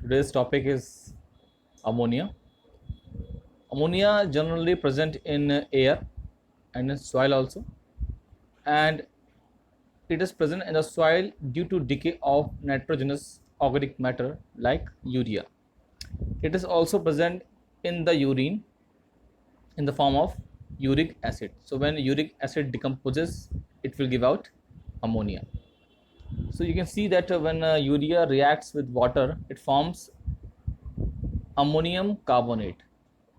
Today's topic is ammonia. Ammonia generally present in air and in soil also, and it is present in the soil due to decay of nitrogenous organic matter like urea. It is also present in the urine in the form of uric acid. So when uric acid decomposes, it will give out ammonia. So you can see that when urea reacts with water, it forms ammonium carbonate,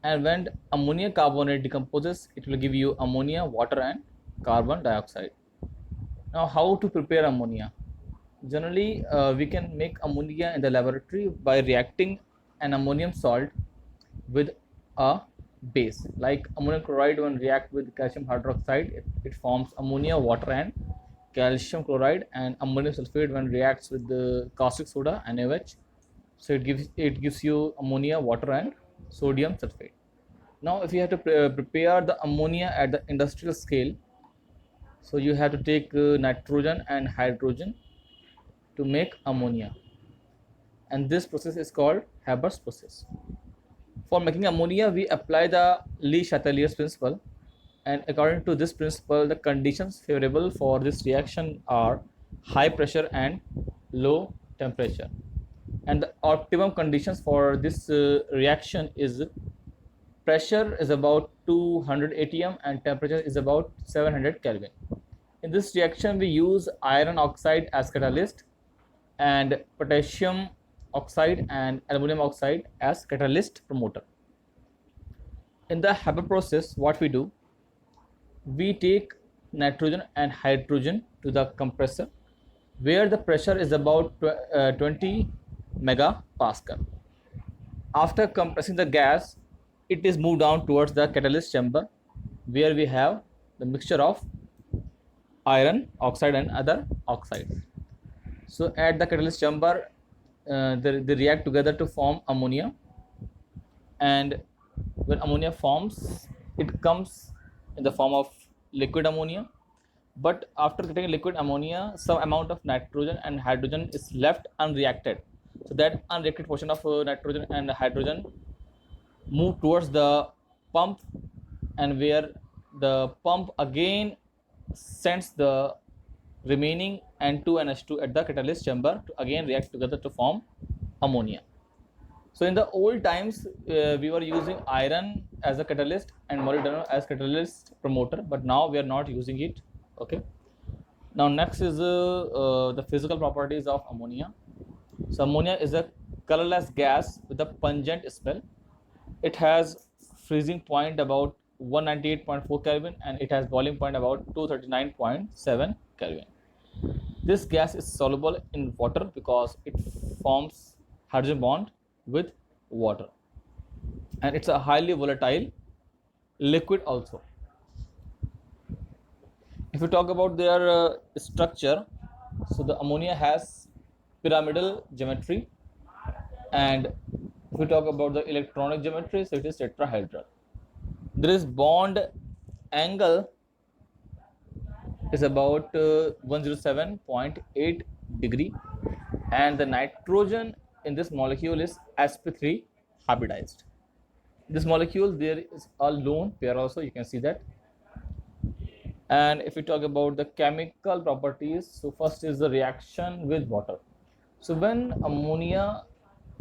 and when ammonium carbonate decomposes, it will give you ammonia, water and carbon dioxide. Now how to prepare ammonia? Generally we can make ammonia in the laboratory by reacting an ammonium salt with a base like ammonium chloride. When react with calcium hydroxide, it forms ammonia, water and calcium chloride, and ammonium sulfate when reacts with the caustic soda NaOH, so it gives you ammonia, water and sodium sulfate. Now if you have to prepare the ammonia at the industrial scale, so you have to take nitrogen and hydrogen to make ammonia, and this process is called Haber's process. For making ammonia, we apply the Le Chatelier's principle, and according to this principle, the conditions favorable for this reaction are high pressure and low temperature. And the optimum conditions for this reaction is pressure is about 200 atm and temperature is about 700 Kelvin. In this reaction, we use iron oxide as catalyst and potassium oxide and aluminum oxide as catalyst promoter. In the Haber process, what we do, we take nitrogen and hydrogen to the compressor where the pressure is about 20 megapascal. After compressing the gas, it is moved down towards the catalyst chamber where we have the mixture of iron oxide and other oxides. So at the catalyst chamber, they react together to form ammonia, and when ammonia forms, it comes in the form of liquid ammonia. But after getting liquid ammonia, some amount of nitrogen and hydrogen is left unreacted. So that unreacted portion of nitrogen and hydrogen move towards the pump, and where the pump again sends the remaining N2 and H2 at the catalyst chamber to again react together to form ammonia. So in the old times, we were using iron as a catalyst and molybdenum as catalyst promoter, but now we are not using it. Okay. Now next is the physical properties of ammonia. So ammonia is a colorless gas with a pungent smell. It has freezing point about 198.4 Kelvin and it has boiling point about 239.7 Kelvin. This gas is soluble in water because it forms hydrogen bond with water, and it's a highly volatile liquid also. If we talk about their structure, so the ammonia has pyramidal geometry, and if we talk about the electronic geometry, so it is tetrahedral. There is bond angle is about 107.8 degree, and the nitrogen in this molecule is sp3 hybridized. This molecule, there is a lone pair also, you can see that. And if we talk about the chemical properties, so first is the reaction with water. So when ammonia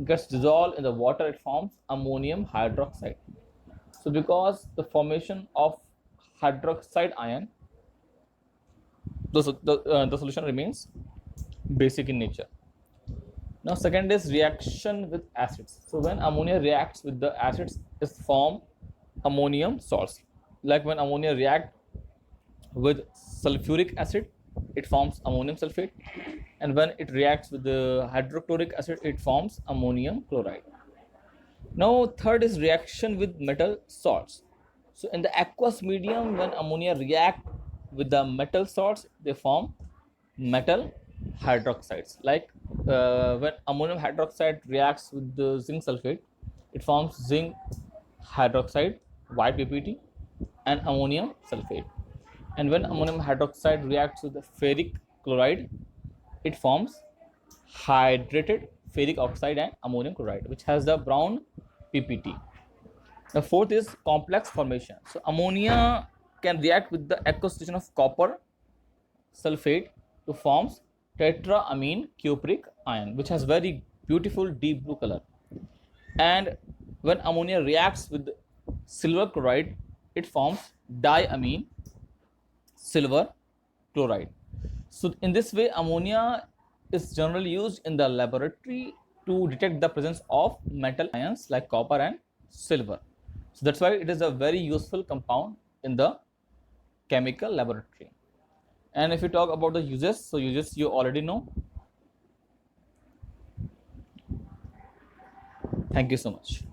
gets dissolved in the water, it forms ammonium hydroxide. So because the formation of hydroxide ion, the solution remains basic in nature. Now second is reaction with acids. So when ammonia reacts with the acids, it form ammonium salts. Like when ammonia react with sulfuric acid, it forms ammonium sulfate, and when it reacts with the hydrochloric acid, it forms ammonium chloride. Now third is reaction with metal salts. So in the aqueous medium, when ammonia react with the metal salts, they form metal hydroxides. Like when ammonium hydroxide reacts with the zinc sulfate, it forms zinc hydroxide, white PPT, and ammonium sulfate. And when ammonium hydroxide reacts with the ferric chloride, it forms hydrated ferric oxide and ammonium chloride, which has the brown PPT. The fourth is complex formation. So ammonia can react with the aqueous solution of copper sulfate to forms tetraamine cupric ion, which has very beautiful deep blue color. And when ammonia reacts with silver chloride, it forms diamine silver chloride. So in this way, ammonia is generally used in the laboratory to detect the presence of metal ions like copper and silver. So that's why it is a very useful compound in the chemical laboratory. And if you talk about the uses, so uses you already know. Thank you so much.